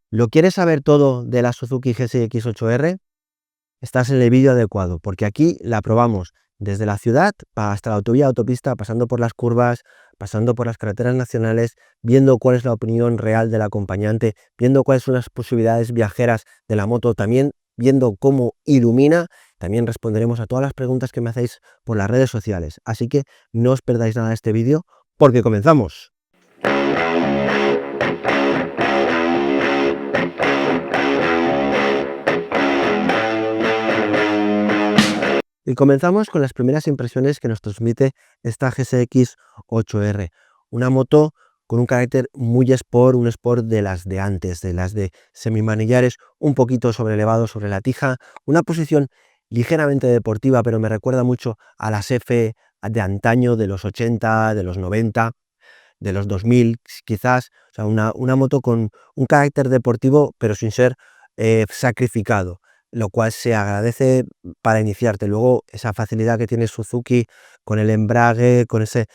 ¿Lo quieres saber todo de la Suzuki GSX-8R? Estás en el vídeo adecuado, porque aquí la probamos desde la ciudad hasta la autovía, autopista, pasando por las curvas, pasando por las carreteras nacionales, viendo cuál es la opinión real del acompañante, viendo cuáles son las posibilidades viajeras de la moto, también viendo cómo ilumina. También responderemos a todas las preguntas que me hacéis por las redes sociales. Así que no os perdáis nada de este vídeo, porque comenzamos. Y comenzamos con las primeras impresiones que nos transmite esta GSX-8R, una moto con un carácter muy sport, un sport de las de antes, de las de semimanillares, un poquito sobrelevado sobre la tija, una posición ligeramente deportiva, pero me recuerda mucho a las F de antaño, de los 80, de los 90, de los 2000 quizás, o sea, una moto con un carácter deportivo, pero sin ser sacrificado, lo cual se agradece para iniciarte. Luego esa facilidad que tiene Suzuki con el embrague, con ese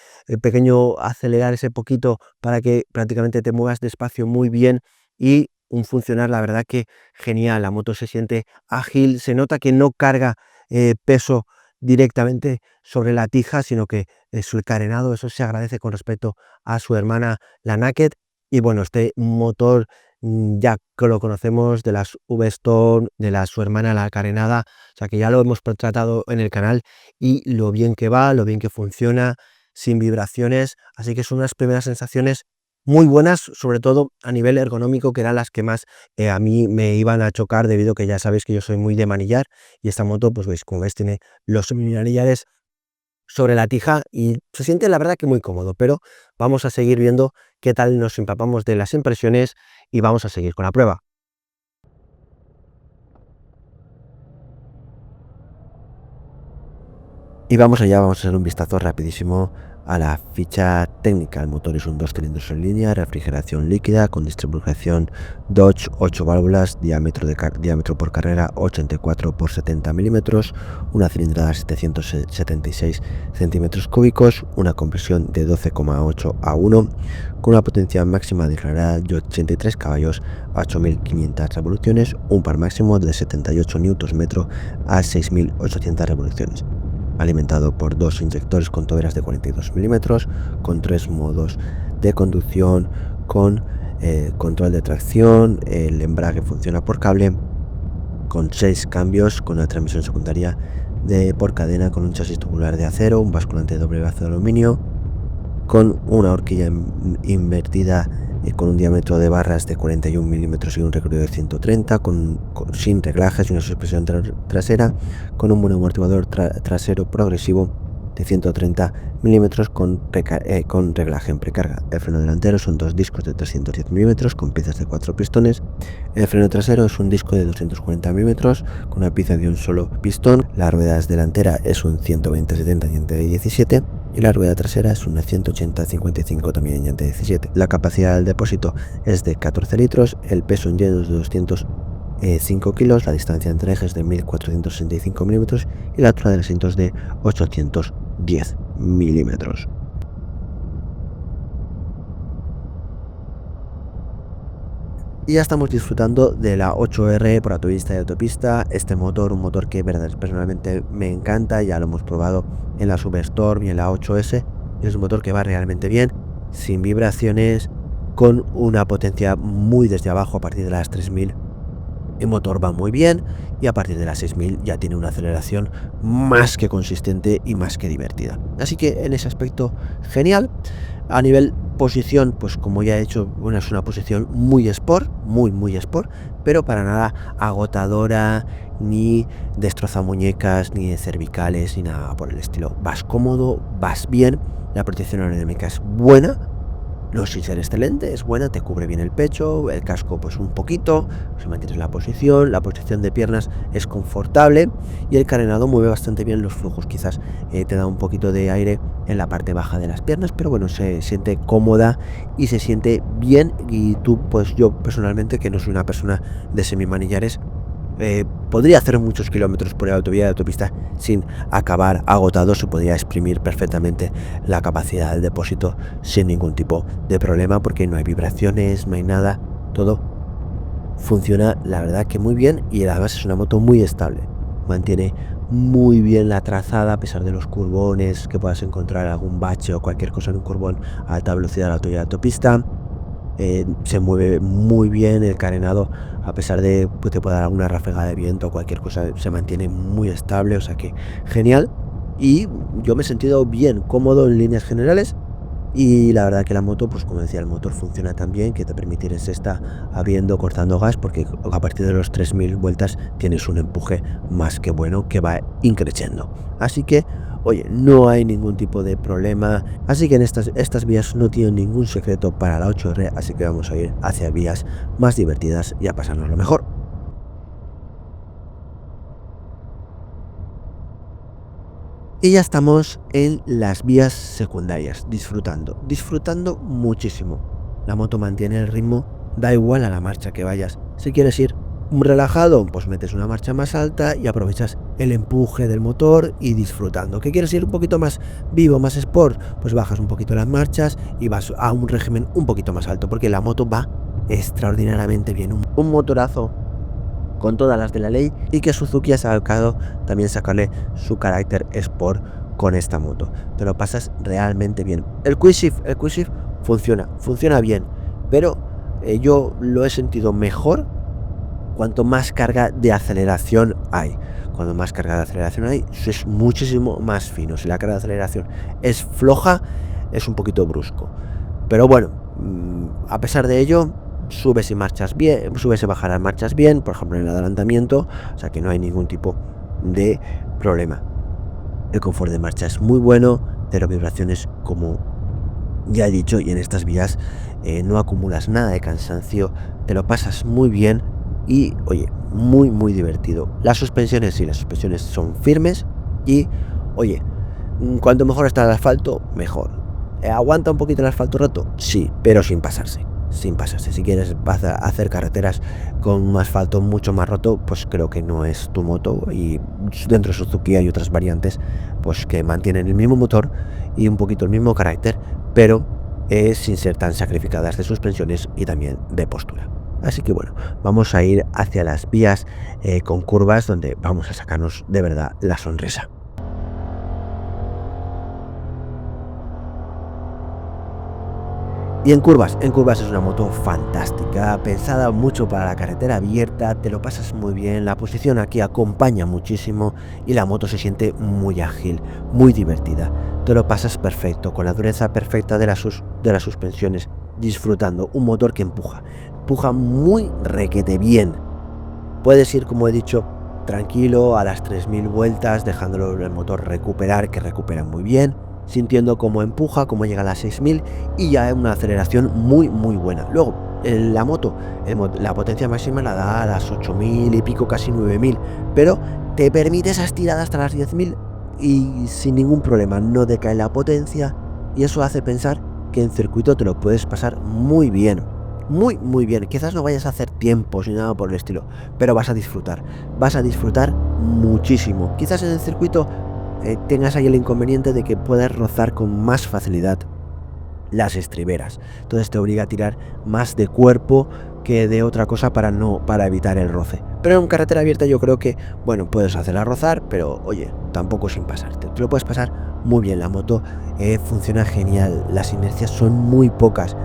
pequeño acelerar ese poquito para que prácticamente te muevas despacio muy bien, y un funcionar, la verdad que genial. La moto se siente ágil, se nota que no carga peso directamente sobre la tija, sino que su carenado, eso se agradece con respecto a su hermana la Naked. Y bueno, este motor ya que lo conocemos de las V-Stone, de su hermana la carenada, o sea que ya lo hemos tratado en el canal, y lo bien que va, lo bien que funciona, sin vibraciones, así que son unas primeras sensaciones muy buenas, sobre todo a nivel ergonómico, que eran las que más a mí me iban a chocar, debido a que ya sabéis que yo soy muy de manillar, y esta moto, pues veis, como veis, tiene los semimanillares sobre la tija y se siente, la verdad, que muy cómodo. Pero vamos a seguir viendo qué tal nos empapamos de las impresiones y vamos a seguir con la prueba. Y vamos allá, vamos a hacer un vistazo rapidísimo a la ficha técnica. El motor es un 2 cilindros en línea, refrigeración líquida con distribución Dodge, 8 válvulas, diámetro por carrera 84 por 70 milímetros, una cilindrada de 776 centímetros cúbicos, una compresión de 12,8 a 1, con una potencia máxima declarada de 83 caballos a 8500 revoluciones, un par máximo de 78 Nm a 6800 revoluciones. Alimentado por dos inyectores con toberas de 42 milímetros, con 3 modos de conducción, con control de tracción, el embrague funciona por cable, con 6 cambios, con una transmisión secundaria por cadena, con un chasis tubular de acero, un basculante de doble brazo de aluminio, con una horquilla invertida con un diámetro de barras de 41 milímetros y un recorrido de 130, sin reglajes y una suspensión trasera, con un monoamortiguador trasero progresivo de 130 milímetros con reglaje en precarga. El freno delantero son 2 discos de 310 milímetros con piezas de 4 pistones. El freno trasero es un disco de 240 milímetros con una pieza de un solo pistón. Las ruedas delantera es un 120-70 llante de 17 y la rueda trasera es una 180-55 también llante de 17. La capacidad del depósito es de 14 litros, el peso en lleno es de 205 kilos, la distancia entre ejes de 1465 milímetros y la altura de los asientos de 810 milímetros. Y ya estamos disfrutando de la 8R por autovista y autopista. Este motor, un motor que personalmente me encanta, ya lo hemos probado en la Superstorm y en la 8S. Es un motor que va realmente bien, sin vibraciones, con una potencia muy desde abajo a partir de las 3000. El motor va muy bien y a partir de las 6000 ya tiene una aceleración más que consistente y más que divertida. Así que en ese aspecto, genial. A nivel posición, pues como ya he hecho, bueno, es una posición muy sport, muy sport, pero para nada agotadora, ni destroza muñecas, ni de cervicales, ni nada por el estilo. Vas cómodo, vas bien, la protección aerodinámica es buena, no sin ser excelente, es buena, te cubre bien el pecho, el casco pues un poquito, si mantienes la posición de piernas es confortable y el carenado mueve bastante bien los flujos. Quizás te da un poquito de aire en la parte baja de las piernas, pero bueno, se siente cómoda y se siente bien. Y tú, pues yo personalmente, que no soy una persona de semimanillares, podría hacer muchos kilómetros por la autovía de autopista sin acabar agotado. Se podría exprimir perfectamente la capacidad del depósito sin ningún tipo de problema, porque no hay vibraciones, no hay nada, todo funciona la verdad que muy bien y además es una moto muy estable. Mantiene muy bien la trazada a pesar de los curvones, que puedas encontrar algún bache o cualquier cosa en un curvón a alta velocidad a la autopista. Se mueve muy bien el carenado, a pesar de que te pueda dar alguna ráfaga de viento o cualquier cosa, se mantiene muy estable, o sea que genial. Y yo me he sentido bien, cómodo en líneas generales. Y la verdad que la moto, pues como decía, el motor funciona tan bien que te permite se está abriendo, cortando gas, porque a partir de los 3000 vueltas tienes un empuje más que bueno que va increciendo. Así que, oye, no hay ningún tipo de problema. Así que en estas vías no tienen ningún secreto para la 8R, así que vamos a ir hacia vías más divertidas y a pasarnos lo mejor. Y ya estamos en las vías secundarias, disfrutando muchísimo. La moto mantiene el ritmo, da igual a la marcha que vayas. Si quieres ir relajado, pues metes una marcha más alta y aprovechas el empuje del motor y disfrutando. ¿Que quieres ir un poquito más vivo, más sport? Pues bajas un poquito las marchas y vas a un régimen un poquito más alto, porque la moto va extraordinariamente bien. Un motorazo con todas las de la ley, y que Suzuki ha sacado también sacarle su carácter sport con esta moto. Te lo pasas realmente bien. El Quick Shift funciona bien, pero yo lo he sentido mejor cuanto más carga de aceleración hay. Cuando más carga de aceleración hay, es muchísimo más fino. Si la carga de aceleración es floja, es un poquito brusco. Pero bueno, a pesar de ello, subes y bajarás marchas bien, por ejemplo en el adelantamiento, o sea que no hay ningún tipo de problema. El confort de marcha es muy bueno, cero vibraciones como ya he dicho, y en estas vías no acumulas nada de cansancio, te lo pasas muy bien y oye, muy divertido. Las suspensiones son firmes y oye, cuanto mejor está el asfalto, mejor. ¿Aguanta un poquito el asfalto roto? Sí, pero sin pasarse. Si quieres hacer carreteras con un asfalto mucho más roto, pues creo que no es tu moto. Y dentro de Suzuki hay otras variantes pues que mantienen el mismo motor y un poquito el mismo carácter, pero sin ser tan sacrificadas de suspensiones y también de postura. Así que bueno, vamos a ir hacia las vías con curvas, donde vamos a sacarnos de verdad la sonrisa. Y en curvas es una moto fantástica, pensada mucho para la carretera abierta, te lo pasas muy bien, la posición aquí acompaña muchísimo y la moto se siente muy ágil, muy divertida. Te lo pasas perfecto, con la dureza perfecta de las suspensiones, disfrutando un motor que empuja muy requete bien. Puedes ir, como he dicho, tranquilo a las 3000 vueltas, dejándolo el motor que recupera muy bien, sintiendo cómo empuja, cómo llega a las 6000 y ya es una aceleración muy buena. Luego, la moto, la potencia máxima la da a las 8000 y pico, casi 9000, pero te permite esas tiradas hasta las 10000 y sin ningún problema, no decae la potencia, y eso hace pensar que en circuito te lo puedes pasar muy bien. Muy bien, quizás no vayas a hacer tiempos ni nada por el estilo, pero vas a disfrutar muchísimo. Quizás en el circuito tengas ahí el inconveniente de que puedas rozar con más facilidad las estriberas, entonces te obliga a tirar más de cuerpo que de otra cosa para evitar el roce. Pero en carretera abierta yo creo que, bueno, puedes hacerla rozar, pero oye, tampoco sin pasarte, te lo puedes pasar muy bien. La moto funciona genial, las inercias son muy pocas,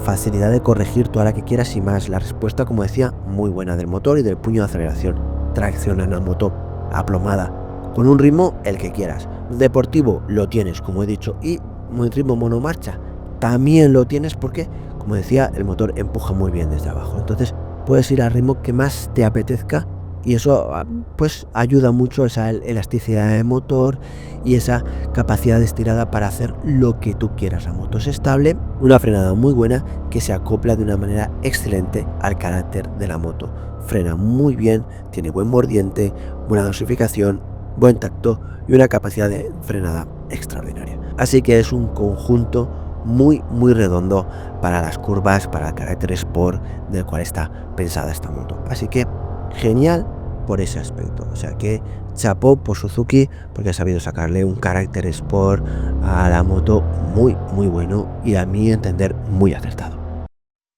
facilidad de corregir toda la que quieras y más. La respuesta, como decía, muy buena del motor y del puño de aceleración. Tracciona en la moto aplomada, con un ritmo el que quieras. Deportivo lo tienes, como he dicho, y un ritmo monomarcha también lo tienes, porque, como decía, el motor empuja muy bien desde abajo. Entonces puedes ir al ritmo que más te apetezca y eso pues ayuda mucho esa elasticidad del motor y esa capacidad de estirada para hacer lo que tú quieras. La moto es estable, una frenada muy buena que se acopla de una manera excelente al carácter de la moto. Frena muy bien, tiene buen mordiente, buena dosificación, buen tacto y una capacidad de frenada extraordinaria. Así que es un conjunto muy redondo para las curvas, para el carácter sport del cual está pensada esta moto. Así que genial por ese aspecto. O sea que chapó por Suzuki, porque ha sabido sacarle un carácter sport a la moto muy bueno y a mi entender muy acertado.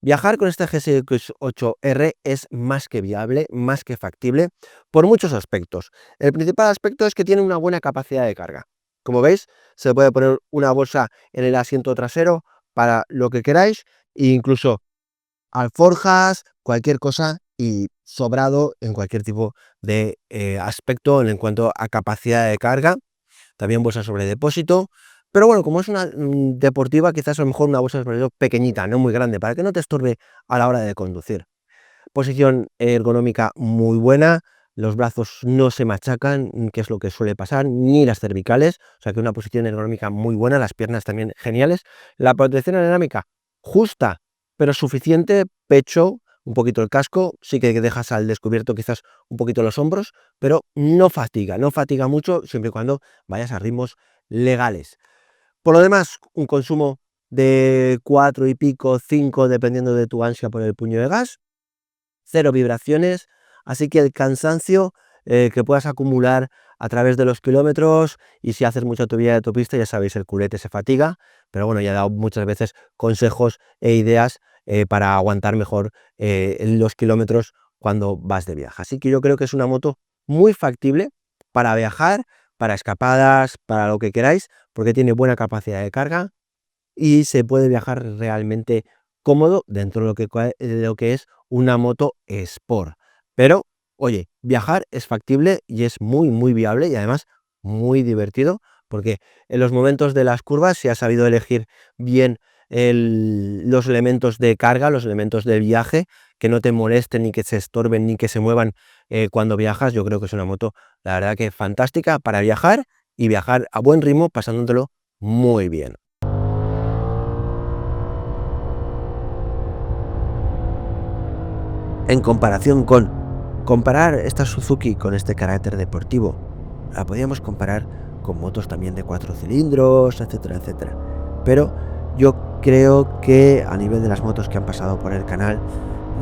Viajar con este GSX-8R es más que viable, más que factible, por muchos aspectos. El principal aspecto es que tiene una buena capacidad de carga. Como veis, se puede poner una bolsa en el asiento trasero para lo que queráis, e incluso alforjas, cualquier cosa y sobrado en cualquier tipo de aspecto en cuanto a capacidad de carga. También bolsa sobre depósito, pero bueno, como es una deportiva, quizás a lo mejor una bolsa sobre depósito pequeñita, no muy grande, para que no te estorbe a la hora de conducir. Posición ergonómica muy buena, los brazos no se machacan, que es lo que suele pasar, ni las cervicales, o sea que una posición ergonómica muy buena, las piernas también geniales. La protección aerodinámica justa, pero suficiente, pecho, un poquito el casco, sí que dejas al descubierto quizás un poquito los hombros, pero no fatiga, no fatiga mucho, siempre y cuando vayas a ritmos legales. Por lo demás, un consumo de 4 y pico, 5, dependiendo de tu ansia por el puño de gas, cero vibraciones, así que el cansancio que puedas acumular a través de los kilómetros, y si haces mucha autovía de autopista, ya sabéis, el culete se fatiga, pero bueno, ya he dado muchas veces consejos e ideas para aguantar mejor los kilómetros cuando vas de viaje. Así que yo creo que es una moto muy factible para viajar, para escapadas, para lo que queráis, porque tiene buena capacidad de carga y se puede viajar realmente cómodo dentro de lo que es una moto Sport. Pero, oye, viajar es factible y es muy, muy viable y además muy divertido, porque en los momentos de las curvas, si has sabido elegir bien los elementos de carga, los elementos de viaje, que no te molesten, ni que se estorben, ni que se muevan cuando viajas, yo creo que es una moto, la verdad que fantástica para viajar y viajar a buen ritmo, pasándotelo muy bien. En comparación con comparar esta Suzuki con este carácter deportivo, la podríamos comparar con motos también de 4 cilindros, etcétera, etcétera. Pero yo creo que a nivel de las motos que han pasado por el canal,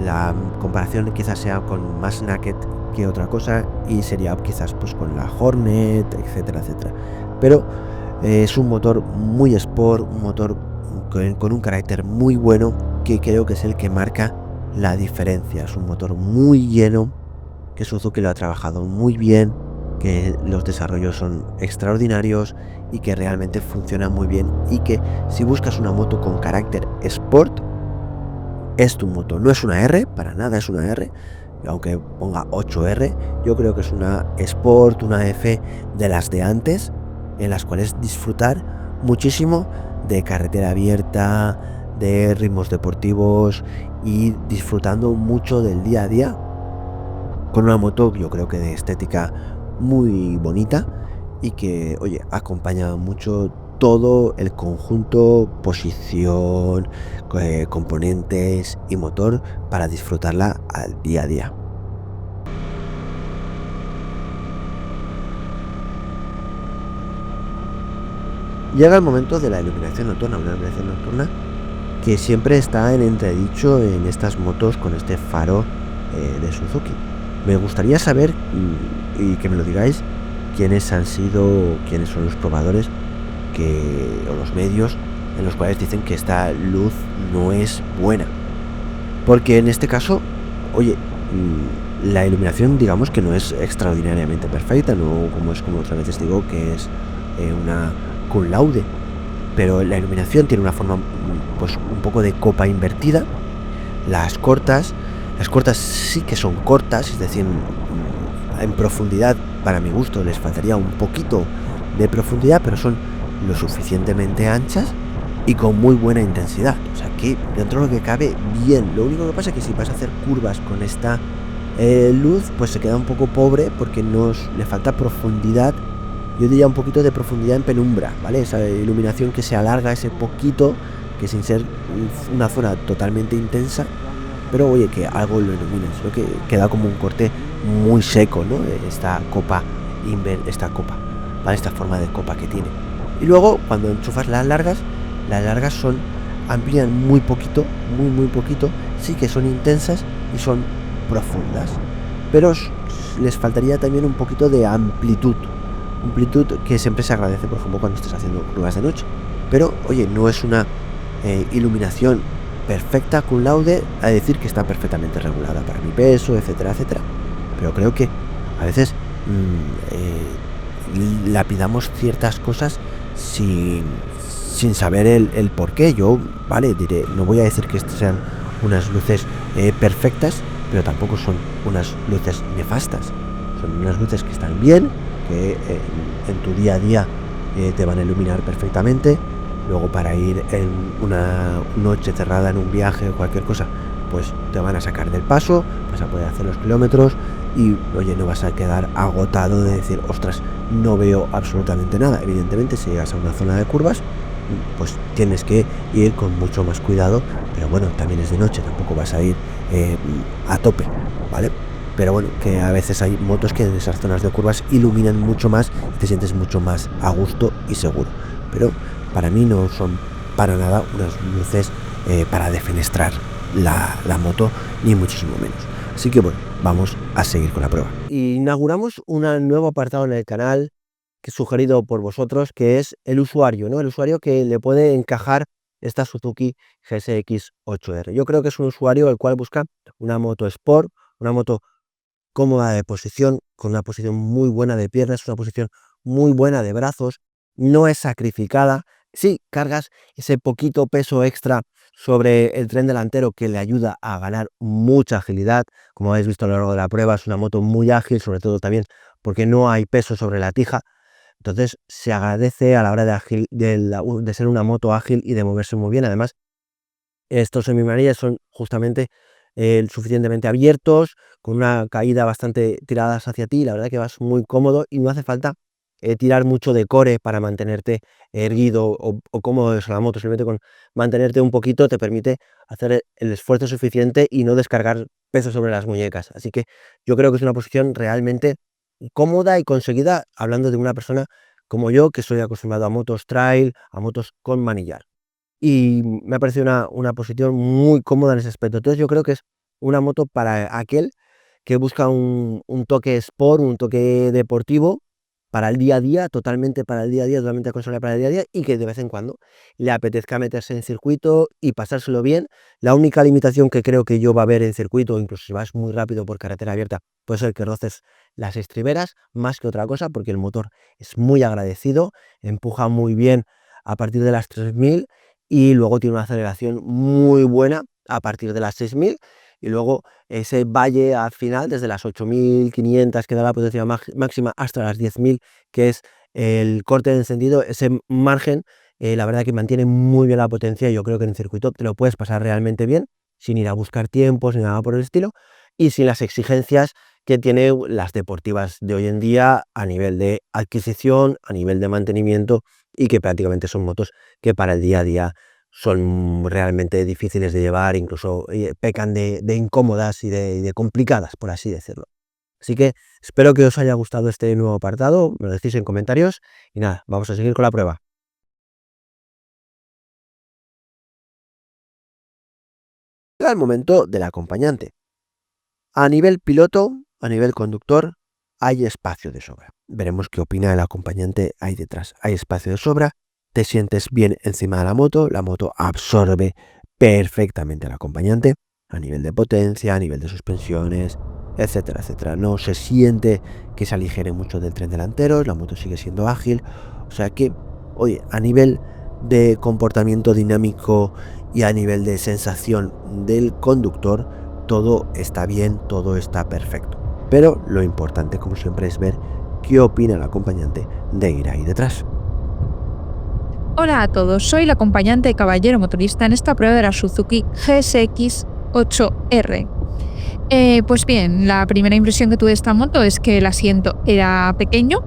la comparación quizás sea con más Naked que otra cosa, y sería quizás pues con la Hornet, etcétera, etcétera. Pero es un motor muy sport, un motor con un carácter muy bueno, que creo que es el que marca la diferencia. Es un motor muy lleno, que Suzuki lo ha trabajado muy bien, que los desarrollos son extraordinarios y que realmente funciona muy bien, y que si buscas una moto con carácter sport, es tu moto. No es una R, para nada es una R, aunque ponga 8R, yo creo que es una Sport, una F de las de antes, en las cuales disfrutar muchísimo de carretera abierta, de ritmos deportivos y disfrutando mucho del día a día con una moto, yo creo que de estética muy bonita, y que, oye, acompaña mucho todo el conjunto, posición, componentes y motor, para disfrutarla al día a día. Llega el momento de la iluminación nocturna, una iluminación nocturna que siempre está en entredicho en estas motos con este faro de Suzuki. Me gustaría saber, y que me lo digáis, quiénes son los probadores o los medios en los cuales dicen que esta luz no es buena. Porque en este caso, oye, la iluminación, digamos que no es extraordinariamente perfecta, no como otras veces digo que es una cum laude, pero la iluminación tiene una forma pues un poco de copa invertida. Las cortas sí que son cortas, es decir, en profundidad, para mi gusto, les faltaría un poquito de profundidad, pero son lo suficientemente anchas y con muy buena intensidad. O sea que dentro de lo que cabe, bien. Lo único que pasa es que si vas a hacer curvas con esta luz, pues se queda un poco pobre, porque le falta profundidad. Yo diría un poquito de profundidad en penumbra, ¿vale? Esa iluminación que se alarga ese poquito, que sin ser una zona totalmente intensa, pero oye, que algo lo ilumina. Solo que queda como un corte muy seco, ¿no? Esta copa, ¿vale? Esta forma de copa que tiene. Y luego, cuando enchufas las largas amplían muy poquito, muy poquito. Sí que son intensas y son profundas, pero les faltaría también un poquito de amplitud que siempre se agradece, por ejemplo, cuando estés haciendo pruebas de noche. Pero oye, no es una iluminación perfecta cum laude a decir que está perfectamente regulada para mi peso, etcétera, etcétera. Pero creo que a veces lapidamos ciertas cosas sin saber el por qué. Yo, vale, diré, no voy a decir que estas sean unas luces perfectas, pero tampoco son unas luces nefastas. Son unas luces que están bien, que en tu día a día te van a iluminar perfectamente. Luego para ir en una noche cerrada en un viaje o cualquier cosa, pues te van a sacar del paso, vas a poder hacer los kilómetros y oye, no vas a quedar agotado de decir, ostras, no veo absolutamente nada. Evidentemente, si llegas a una zona de curvas, pues tienes que ir con mucho más cuidado, pero bueno, también es de noche, tampoco vas a ir a tope, ¿vale? Pero bueno, que a veces hay motos que en esas zonas de curvas iluminan mucho más y te sientes mucho más a gusto y seguro. Pero para mí no son para nada unas luces para defenestrar la moto, ni muchísimo menos. Así que bueno, vamos a seguir con la prueba. Inauguramos un nuevo apartado en el canal que sugerido por vosotros, que es el usuario, ¿no? El usuario que le puede encajar esta Suzuki GSX 8R. Yo creo que es un usuario el cual busca una moto sport, una moto cómoda de posición, con una posición muy buena de piernas, una posición muy buena de brazos, no es sacrificada. Sí, cargas ese poquito peso extra sobre el tren delantero que le ayuda a ganar mucha agilidad. Como habéis visto a lo largo de la prueba, es una moto muy ágil, sobre todo también porque no hay peso sobre la tija. Entonces se agradece a la hora de ser una moto ágil y de moverse muy bien. Además, estos semimanillas son justamente suficientemente abiertos, con una caída bastante tiradas hacia ti. La verdad que vas muy cómodo y no hace falta tirar mucho de core para mantenerte erguido o cómodo de la moto. Simplemente con mantenerte un poquito te permite hacer el esfuerzo suficiente y no descargar peso sobre las muñecas. Así que yo creo que es una posición realmente cómoda y conseguida, hablando de una persona como yo, que soy acostumbrado a motos trail, a motos con manillar. Y me ha parecido una posición muy cómoda en ese aspecto. Entonces yo creo que es una moto para aquel que busca un toque sport, un toque deportivo para el día a día, totalmente para el día a día, totalmente aconsejable para el día a día, y que de vez en cuando le apetezca meterse en circuito y pasárselo bien. La única limitación que creo que yo va a haber en circuito, incluso si vas muy rápido por carretera abierta, puede ser que roces las estriberas, más que otra cosa, porque el motor es muy agradecido, empuja muy bien a partir de las 3000 y luego tiene una aceleración muy buena a partir de las 6000 y luego ese valle al final desde las 8500 que da la potencia máxima hasta las 10000 que es el corte de encendido, ese margen la verdad que mantiene muy bien la potencia. Yo creo que en circuito te lo puedes pasar realmente bien sin ir a buscar tiempos ni nada por el estilo y sin las exigencias que tiene las deportivas de hoy en día a nivel de adquisición, a nivel de mantenimiento, y que prácticamente son motos que para el día a día son realmente difíciles de llevar, incluso pecan de incómodas y de complicadas, por así decirlo. Así que espero que os haya gustado este nuevo apartado, me lo decís en comentarios y nada, vamos a seguir con la prueba. Llega el momento del acompañante. A nivel piloto, a nivel conductor, hay espacio de sobra. Veremos qué opina el acompañante ahí detrás. Hay espacio de sobra, te sientes bien encima de la moto absorbe perfectamente al acompañante a nivel de potencia, a nivel de suspensiones, etcétera, etcétera. No se siente que se aligere mucho del tren delantero, la moto sigue siendo ágil. O sea que, oye, a nivel de comportamiento dinámico y a nivel de sensación del conductor, todo está bien, todo está perfecto. Pero lo importante, como siempre, es ver qué opina el acompañante de ir ahí detrás. Hola a todos, soy la acompañante de Caballero Motorista en esta prueba de la Suzuki GSX 8R. Pues bien, la primera impresión que tuve de esta moto es que el asiento era pequeño,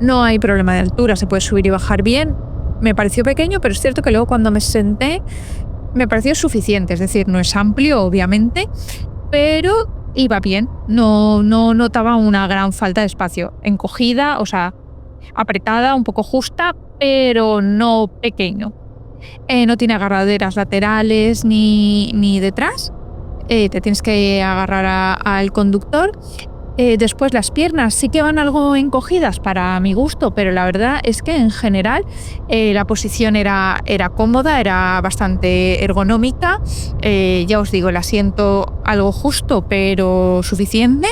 no hay problema de altura, se puede subir y bajar bien. Me pareció pequeño, pero es cierto que luego cuando me senté me pareció suficiente, es decir, no es amplio, obviamente, pero iba bien, no notaba una gran falta de espacio, encogida, o sea, apretada, un poco justa, pero no pequeño. No tiene agarraderas laterales ni detrás, te tienes que agarrar al conductor Después las piernas sí que van algo encogidas para mi gusto, pero la verdad es que en general la posición era cómoda, era bastante ergonómica. Ya os digo, el asiento algo justo, pero suficiente.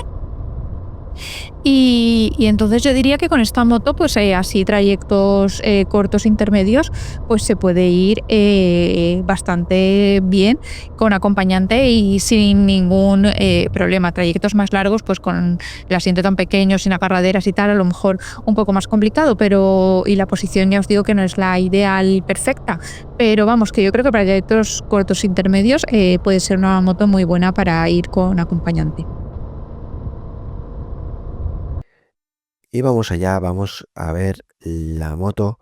Y entonces yo diría que con esta moto, pues así trayectos cortos, intermedios, pues se puede ir bastante bien con acompañante y sin ningún problema. Trayectos más largos, pues con el asiento tan pequeño, sin agarraderas y tal, a lo mejor un poco más complicado, pero y la posición ya os digo que no es la ideal perfecta, pero vamos, que yo creo que para trayectos cortos, intermedios, puede ser una moto muy buena para ir con acompañante. Y vamos allá, vamos a ver la moto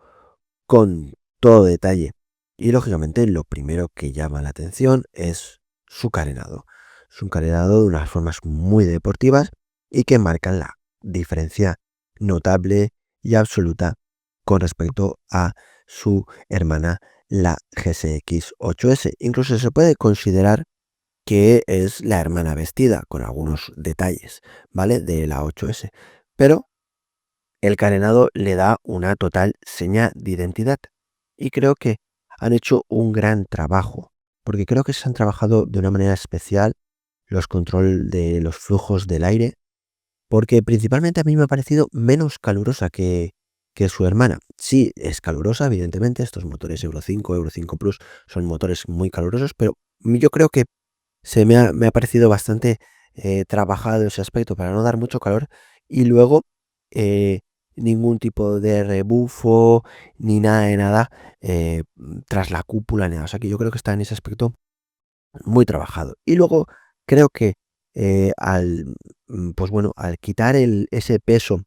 con todo detalle. Y lógicamente lo primero que llama la atención es su carenado. Es un carenado de unas formas muy deportivas y que marcan la diferencia notable y absoluta con respecto a su hermana, la GSX-8S. Incluso se puede considerar que es la hermana vestida con algunos detalles, ¿vale? De la 8S. Pero el carenado le da una total seña de identidad y creo que han hecho un gran trabajo, porque creo que se han trabajado de una manera especial los control de los flujos del aire, porque principalmente a mí me ha parecido menos calurosa que su hermana. Sí, es calurosa, evidentemente, estos motores Euro 5, Euro 5 Plus son motores muy calurosos, pero yo creo que me ha parecido bastante trabajado ese aspecto para no dar mucho calor y luego eh, ningún tipo de rebufo ni nada de nada tras la cúpula ni nada. O sea que yo creo que está en ese aspecto muy trabajado. Y luego creo que pues bueno, al quitar ese peso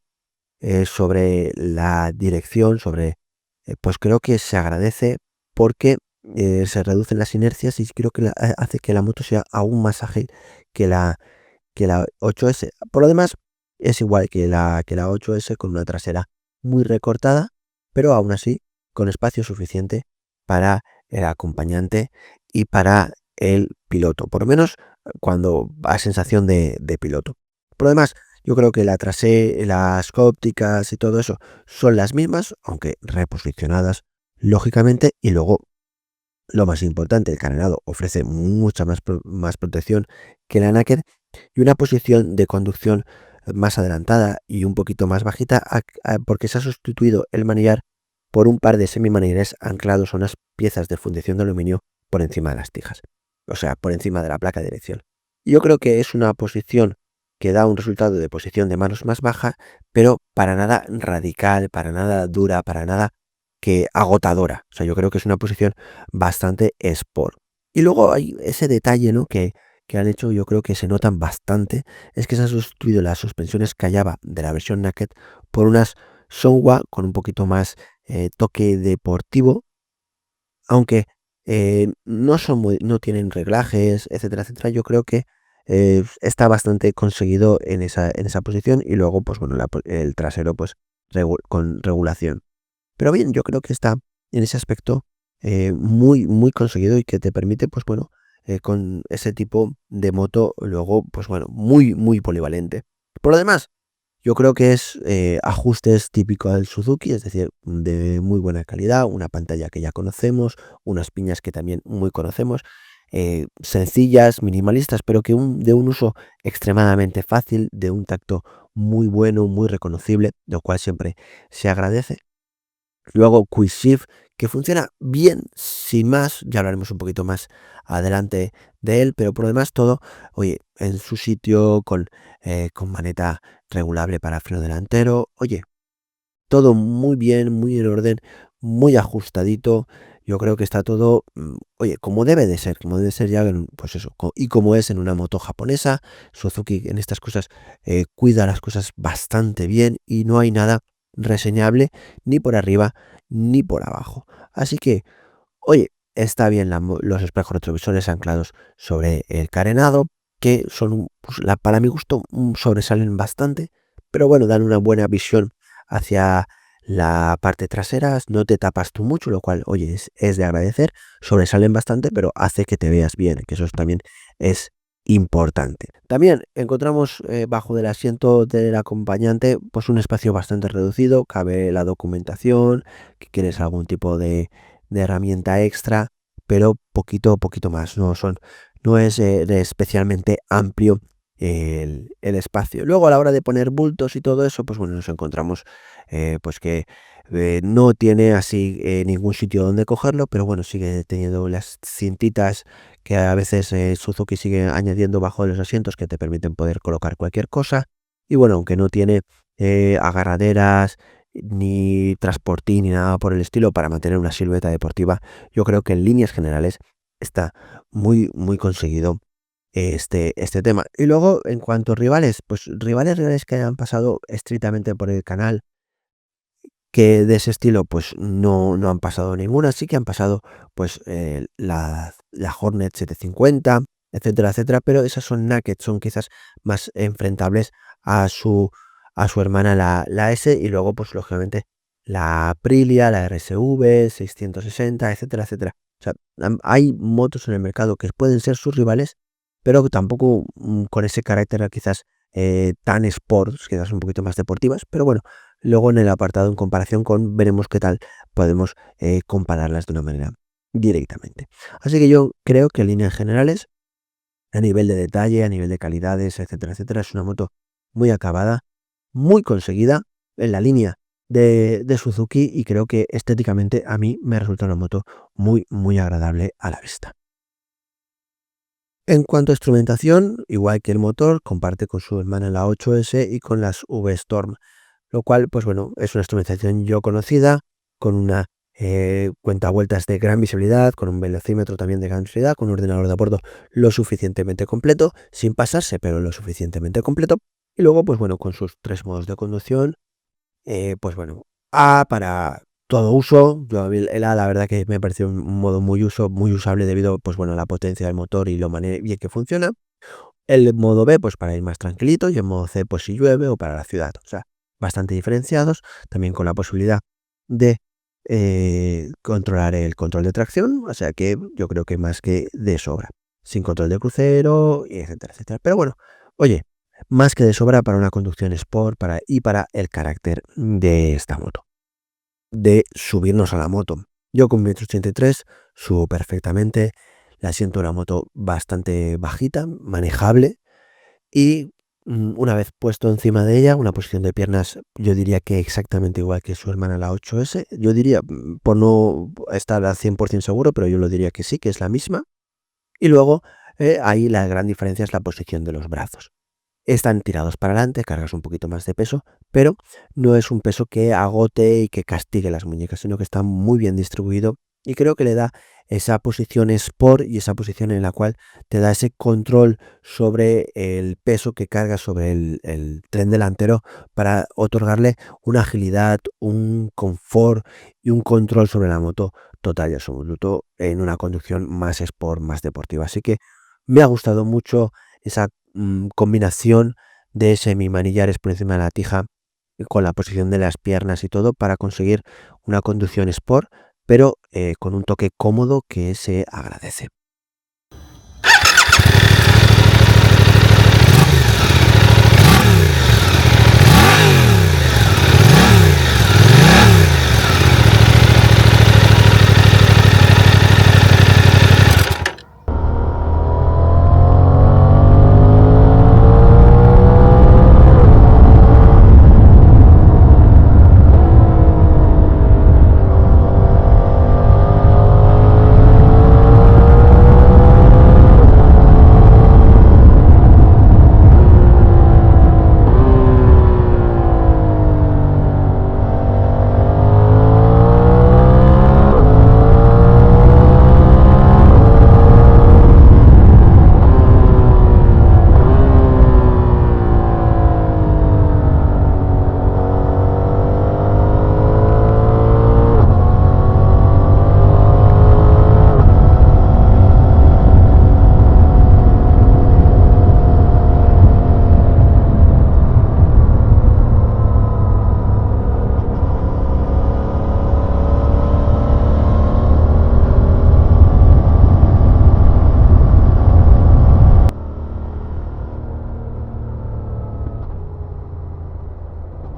sobre la dirección, pues creo que se agradece porque se reducen las inercias y creo que hace que la moto sea aún más ágil que la 8S. Por lo demás, es igual que la 8S con una trasera muy recortada, pero aún así con espacio suficiente para el acompañante y para el piloto, por lo menos cuando a sensación de piloto. Por lo demás, yo creo que las ópticas y todo eso son las mismas, aunque reposicionadas lógicamente, y luego lo más importante, el carenado ofrece mucha más protección que la Naked y una posición de conducción más adelantada y un poquito más bajita porque se ha sustituido el manillar por un par de semimanilleres anclados a unas piezas de fundición de aluminio por encima de las tijas, o sea, por encima de la placa de dirección. Y yo creo que es una posición que da un resultado de posición de manos más baja, pero para nada radical, para nada dura, para nada que agotadora. O sea, yo creo que es una posición bastante sport. Y luego hay ese detalle, ¿no? Que han hecho, yo creo que se notan bastante, es que se han sustituido las suspensiones Cayaba de la versión Naked por unas Sonwa con un poquito más toque deportivo, aunque no tienen reglajes, etcétera, etcétera. Yo creo que está bastante conseguido en esa posición y luego, pues bueno, el trasero, pues con regulación. Pero bien, yo creo que está en ese aspecto muy, muy conseguido y que te permite, pues bueno, con ese tipo de moto, luego, pues bueno, muy, muy polivalente. Por lo demás, yo creo que es ajustes típicos del Suzuki, es decir, de muy buena calidad, una pantalla que ya conocemos, unas piñas que también muy conocemos, sencillas, minimalistas, pero que de un uso extremadamente fácil, de un tacto muy bueno, muy reconocible, lo cual siempre se agradece. Luego Quick Shift, que funciona bien, sin más, ya hablaremos un poquito más adelante de él, pero por lo demás todo, oye, en su sitio, con maneta regulable para freno delantero, oye, todo muy bien, muy en orden, muy ajustadito. Yo creo que está todo, oye, como debe ser ya, pues eso, y como es en una moto japonesa. Suzuki en estas cosas cuida las cosas bastante bien y no hay nada reseñable ni por arriba ni por abajo. Así que, oye, está bien los espejos retrovisores anclados sobre el carenado, que son, pues, para mi gusto, sobresalen bastante, pero bueno, dan una buena visión hacia la parte trasera, no te tapas tú mucho, lo cual, oye, es de agradecer, sobresalen bastante, pero hace que te veas bien, que eso también es importante. También encontramos bajo del asiento del acompañante pues un espacio bastante reducido, cabe la documentación, que quieres algún tipo de herramienta extra, pero poquito más, no es especialmente amplio el espacio. Luego a la hora de poner bultos y todo eso, pues bueno, nos encontramos pues que no tiene así ningún sitio donde cogerlo, pero bueno, sigue teniendo las cintitas que a veces Suzuki sigue añadiendo bajo los asientos que te permiten poder colocar cualquier cosa. Y bueno, aunque no tiene agarraderas ni transportín ni nada por el estilo para mantener una silueta deportiva, yo creo que en líneas generales está muy conseguido este tema. Y luego, en cuanto a rivales, pues rivales que hayan pasado estrictamente por el canal, que de ese estilo pues no han pasado ninguna, sí que han pasado pues la Hornet 750, etcétera, pero esas son naked, son quizás más enfrentables a su hermana la S, y luego pues lógicamente la Aprilia, la RSV 660, etcétera. O sea, hay motos en el mercado que pueden ser sus rivales, pero tampoco con ese carácter quizás tan sports, quizás un poquito más deportivas, pero bueno, luego en el apartado en comparación con veremos qué tal podemos compararlas de una manera directamente. Así que yo creo que en líneas generales, a nivel de detalle, a nivel de calidades, etcétera, es una moto muy acabada, muy conseguida en la línea de Suzuki, y creo que estéticamente a mí me resulta una moto muy agradable a la vista. En cuanto a instrumentación, igual que el motor, comparte con su hermana la 8S y con las V-Storm, lo cual, pues bueno, es una instrumentación yo conocida, con una cuentavueltas de gran visibilidad, con un velocímetro también de gran visibilidad, con un ordenador de a bordo lo suficientemente completo, sin pasarse, pero lo suficientemente completo, y luego, pues bueno, con sus 3 modos de conducción, pues bueno, A para todo uso. Yo el A, la verdad que me pareció un modo muy usable debido, pues bueno, a la potencia del motor y lo bien que funciona. El modo B, pues para ir más tranquilito, y el modo C, pues si llueve o para la ciudad. O sea, bastante diferenciados, también con la posibilidad de controlar el control de tracción, o sea que yo creo que más que de sobra. Sin control de crucero, etcétera. Pero bueno, oye, más que de sobra para una conducción sport y para el carácter de esta moto. De subirnos a la moto. Yo con 1,83 m subo perfectamente, la siento una moto bastante bajita, manejable, y una vez puesto encima de ella, una posición de piernas, yo diría que exactamente igual que su hermana la 8S, yo diría, por no estar al 100% seguro, pero yo lo diría que sí, que es la misma. Y luego ahí la gran diferencia es la posición de los brazos. Están tirados para adelante, cargas un poquito más de peso, pero no es un peso que agote y que castigue las muñecas, sino que está muy bien distribuido, y creo que le da esa posición sport y esa posición en la cual te da ese control sobre el peso que cargas sobre el tren delantero para otorgarle una agilidad, un confort y un control sobre la moto total y absoluto en una conducción más sport, más deportiva. Así que me ha gustado mucho esa combinación de semimanillares por encima de la tija, con la posición de las piernas y todo, para conseguir una conducción sport, pero con un toque cómodo que se agradece.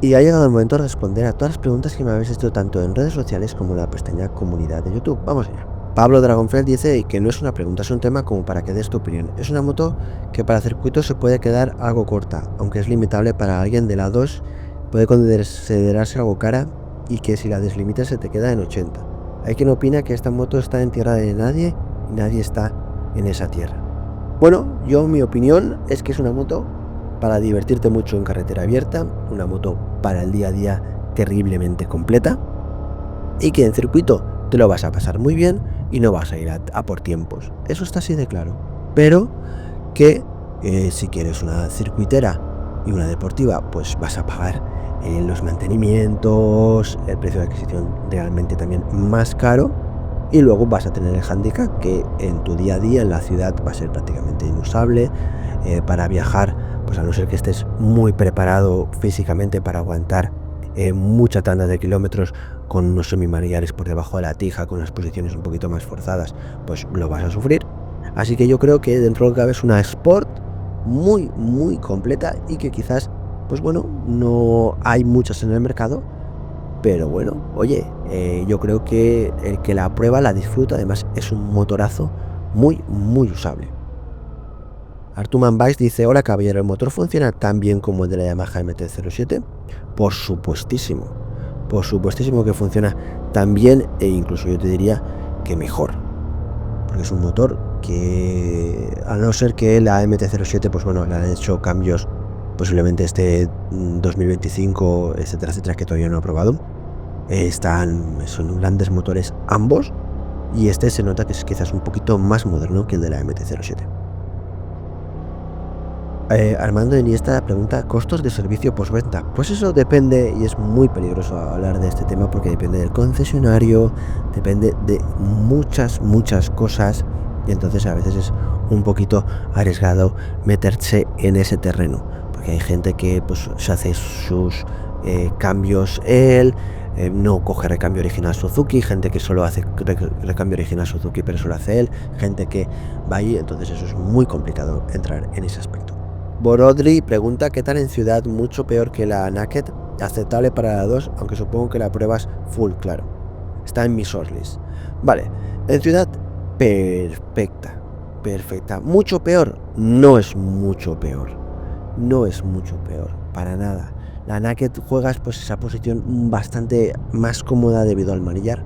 Y ha llegado el momento de responder a todas las preguntas que me habéis hecho tanto en redes sociales como en la pestaña comunidad de YouTube. Vamos allá. Pablo Dragonfeld dice que no es una pregunta, es un tema como para que des tu opinión. Es una moto que para circuitos se puede quedar algo corta, aunque es limitable para alguien de la 2, puede considerarse algo cara y que si la deslimitas se te queda en 80. Hay quien opina que esta moto está en tierra de nadie y nadie está en esa tierra. Bueno, mi opinión es que es una moto para divertirte mucho en carretera abierta, una moto para el día a día terriblemente completa y que en circuito te lo vas a pasar muy bien y no vas a ir a por tiempos. Eso está así de claro. Pero que si quieres una circuitera y una deportiva, pues vas a pagar los mantenimientos, el precio de adquisición realmente también más caro, y luego vas a tener el handicap que en tu día a día en la ciudad va a ser prácticamente inusable. Para viajar, pues a no ser que estés muy preparado físicamente para aguantar mucha tanda de kilómetros con unos semimarillares por debajo de la tija, con las posiciones un poquito más forzadas, pues lo vas a sufrir. Así que yo creo que dentro de lo que cabe es una Sport muy muy completa y que quizás, pues bueno, no hay muchas en el mercado, pero bueno, oye, yo creo que el que la prueba la disfruta, además es un motorazo muy muy usable. Artuman Bikes dice: hola caballero, ¿el motor funciona tan bien como el de la Yamaha MT-07? Por supuestísimo que funciona tan bien, e incluso yo te diría que mejor, porque es un motor que, a no ser que la MT-07, pues bueno, le han hecho cambios posiblemente este 2025, etcétera, etcétera, que todavía no he probado. Son grandes motores ambos, y este se nota que es quizás un poquito más moderno que el de la MT-07. Armando Iniesta pregunta: ¿costos de servicio postventa? Pues eso depende, y es muy peligroso hablar de este tema porque depende del concesionario, depende de muchas cosas, y entonces a veces es un poquito arriesgado meterse en ese terreno, porque hay gente que pues se hace sus cambios no coge recambio original Suzuki, gente que solo hace recambio original Suzuki pero solo hace él, gente que va ahí, entonces eso es muy complicado entrar en ese aspecto. Borodri pregunta: ¿qué tal en ciudad? Mucho peor que la Naked, aceptable para la 2, aunque supongo que la pruebas full, claro. Está en mi shortlist. Vale, en ciudad perfecta. Mucho peor, no es mucho peor, para nada. La Naked juegas pues esa posición bastante más cómoda debido al manillar,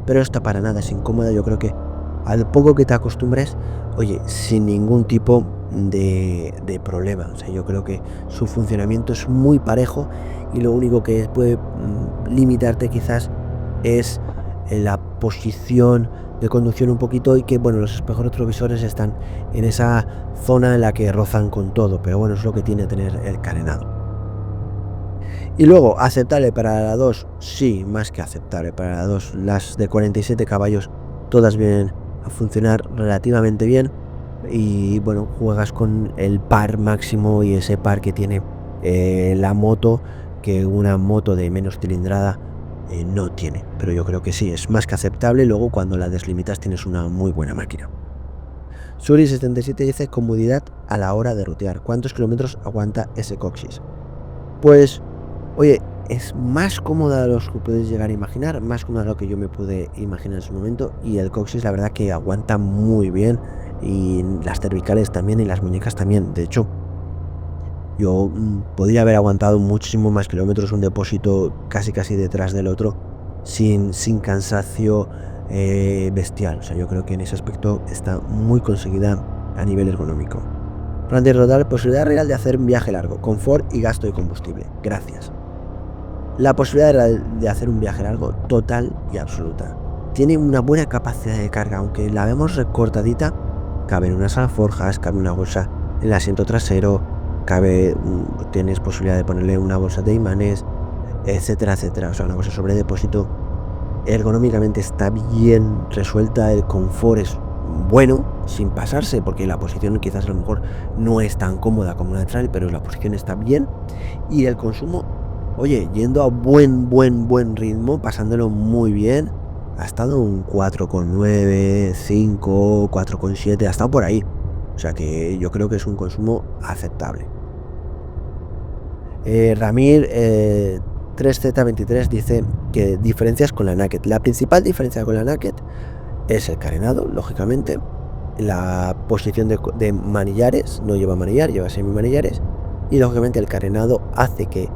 pero esta para nada es incómoda. Yo creo que al poco que te acostumbres, oye, sin ningún tipo de problema. O sea, yo creo que su funcionamiento es muy parejo, y lo único que puede limitarte quizás es la posición de conducción un poquito, y que bueno, los espejos retrovisores están en esa zona en la que rozan con todo, pero bueno, es lo que tiene tener el carenado. Y luego, aceptable para la 2, sí, más que aceptable para la 2. Las de 47 caballos todas vienen a funcionar relativamente bien, y bueno, juegas con el par máximo y ese par que tiene la moto, que una moto de menos cilindrada no tiene, pero yo creo que sí, es más que aceptable. Luego cuando la deslimitas tienes una muy buena máquina. Suri77 dice: comodidad a la hora de rutear, ¿cuántos kilómetros aguanta ese coxis? Pues oye, es más cómoda de los que puedes llegar a imaginar, más cómoda de lo que yo me pude imaginar en su momento, y el coxis la verdad que aguanta muy bien, y las cervicales también, y las muñecas también. De hecho, yo podría haber aguantado muchísimo más kilómetros, un depósito casi detrás del otro, sin cansancio bestial. O sea, yo creo que en ese aspecto está muy conseguida a nivel ergonómico. Randy Rodal: posibilidad real de hacer un viaje largo, confort y gasto de combustible. Gracias. La posibilidad de hacer un viaje largo, total y absoluta. Tiene una buena capacidad de carga, aunque la vemos recortadita. Caben unas alforjas, cabe una bolsa en el asiento trasero, tienes posibilidad de ponerle una bolsa de imanes, etcétera, etcétera. O sea, una bolsa sobre depósito. Ergonómicamente está bien resuelta, el confort es bueno, sin pasarse, porque la posición quizás a lo mejor no es tan cómoda como una trail, pero la posición está bien, y el consumo, oye, yendo a buen ritmo, pasándolo muy bien, ha estado un 4,9, 5, 4,7, ha estado por ahí. O sea que yo creo que es un consumo aceptable. Ramir 3Z23 dice que diferencias con la Naked. La principal diferencia con la Naked es el carenado, lógicamente. La posición de manillares, no lleva manillar, lleva semimanillares. Y lógicamente el carenado hace que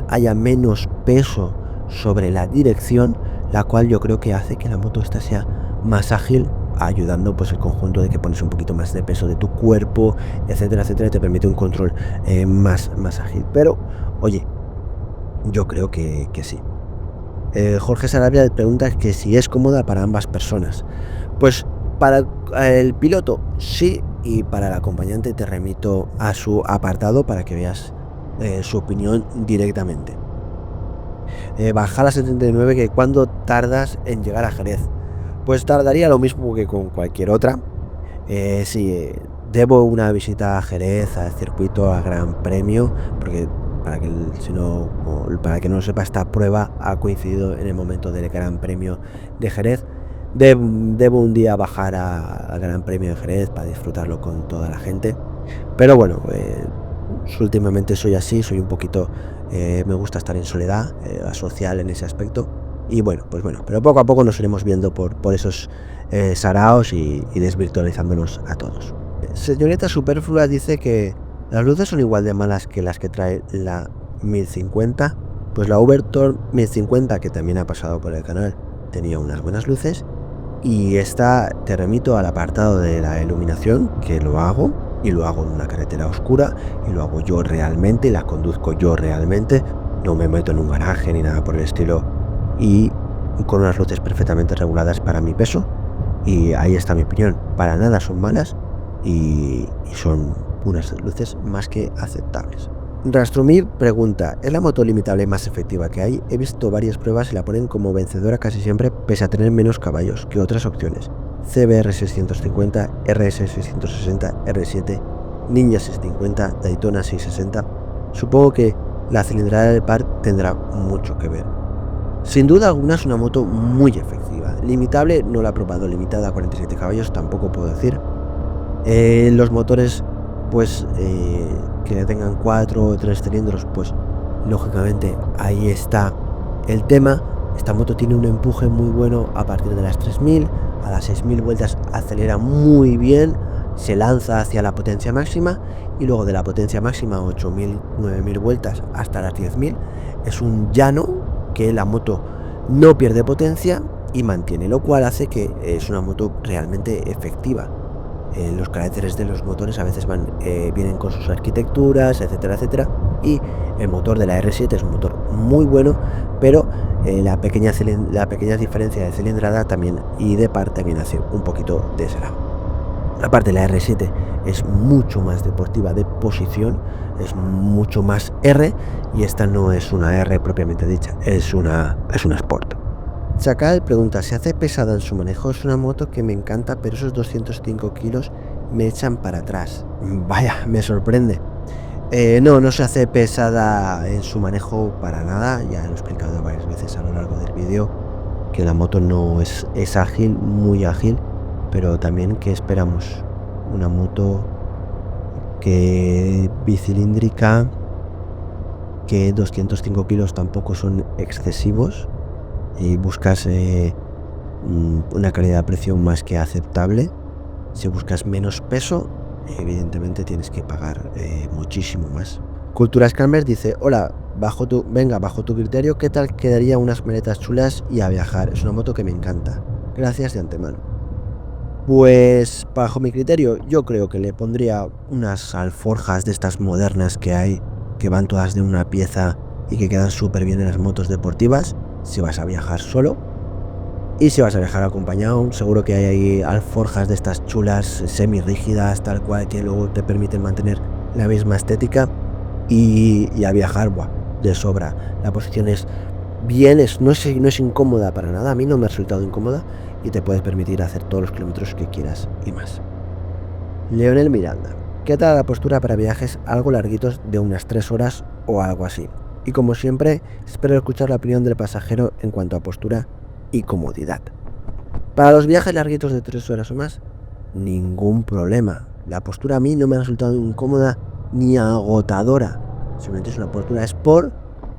haya menos peso sobre la dirección, la cual yo creo que hace que la moto esta sea más ágil, ayudando pues el conjunto de que pones un poquito más de peso de tu cuerpo, etcétera, etcétera, y te permite un control más ágil. Pero, oye, yo creo que sí. Jorge Sarabia pregunta que si es cómoda para ambas personas. Pues para el piloto sí, y para el acompañante te remito a su apartado para que veas su opinión directamente. Bajala 79, que cuando tardas en llegar a Jerez. Pues tardaría lo mismo que con cualquier otra. Sí, debo una visita a Jerez, al circuito, al Gran Premio, porque para que no lo sepa, esta prueba ha coincidido en el momento del Gran Premio de Jerez. Debo un día bajar al Gran Premio de Jerez para disfrutarlo con toda la gente. Pero bueno, últimamente soy así, soy un poquito... me gusta estar en soledad, asocial en ese aspecto. Y bueno, pero poco a poco nos iremos viendo por esos saraos y desvirtualizándonos a todos. Señorita Superflua dice que las luces son igual de malas que las que trae la 1050. Pues la Overturn 1050, que también ha pasado por el canal, tenía unas buenas luces. Y esta te remito al apartado de la iluminación, que lo hago, y lo hago en una carretera oscura, y lo hago yo realmente, la conduzco yo realmente, no me meto en un garaje ni nada por el estilo, y con unas luces perfectamente reguladas para mi peso. Y ahí está mi opinión, para nada son malas y son unas luces más que aceptables. Rastromir pregunta, ¿es la moto limitable más efectiva que hay? He visto varias pruebas y la ponen como vencedora casi siempre, pese a tener menos caballos que otras opciones. CBR 650, RS 660, R7, Ninja 650, Daytona 660. Supongo que la cilindrada del par tendrá mucho que ver. Sin duda alguna es una moto muy efectiva. Limitable no la he probado, limitada a 47 caballos tampoco puedo decir. Los motores pues que tengan 4 o 3 cilindros, pues lógicamente ahí está el tema. Esta moto tiene un empuje muy bueno a partir de las 3000, a las 6000 vueltas acelera muy bien, se lanza hacia la potencia máxima, y luego de la potencia máxima 8000, 9000 vueltas hasta las 10000 es un llano que la moto no pierde potencia y mantiene, lo cual hace que es una moto realmente efectiva. Los caracteres de los motores a veces vienen con sus arquitecturas, etcétera, etcétera, y el motor de la R7 es un motor muy bueno, pero la pequeña diferencia de cilindrada también y de par también hace un poquito de ese lado. Aparte, la R7 es mucho más deportiva de posición, es mucho más R, y esta no es una R propiamente dicha, es una Sport. Chacal pregunta, ¿se hace pesada en su manejo? Es una moto que me encanta, pero esos 205 kilos me echan para atrás. Vaya, me sorprende. No se hace pesada en su manejo para nada, ya lo he explicado varias veces a lo largo del vídeo, que la moto no es ágil, muy ágil, pero también que esperamos una moto que bicilíndrica, que 205 kilos tampoco son excesivos, y buscas una calidad-precio más que aceptable. Si buscas menos peso, evidentemente tienes que pagar muchísimo más. Cultura Scammer dice, hola, bajo tu criterio, ¿qué tal quedaría unas maletas chulas y a viajar? Es una moto que me encanta. Gracias de antemano. Pues bajo mi criterio, yo creo que le pondría unas alforjas de estas modernas que hay, que van todas de una pieza y que quedan súper bien en las motos deportivas, si vas a viajar solo. Y si vas a viajar acompañado, seguro que hay ahí alforjas de estas chulas, semi rígidas, tal cual, que luego te permiten mantener la misma estética. Y a viajar, de sobra. La posición es bien, no es incómoda para nada. A mí no me ha resultado incómoda y te puedes permitir hacer todos los kilómetros que quieras y más. Leonel Miranda, ¿qué tal la postura para viajes algo larguitos de unas 3 horas o algo así? Y como siempre, espero escuchar la opinión del pasajero en cuanto a postura y comodidad. Para los viajes larguitos de 3 horas o más, ningún problema. La postura a mí no me ha resultado incómoda ni agotadora. simplemente es una postura Sport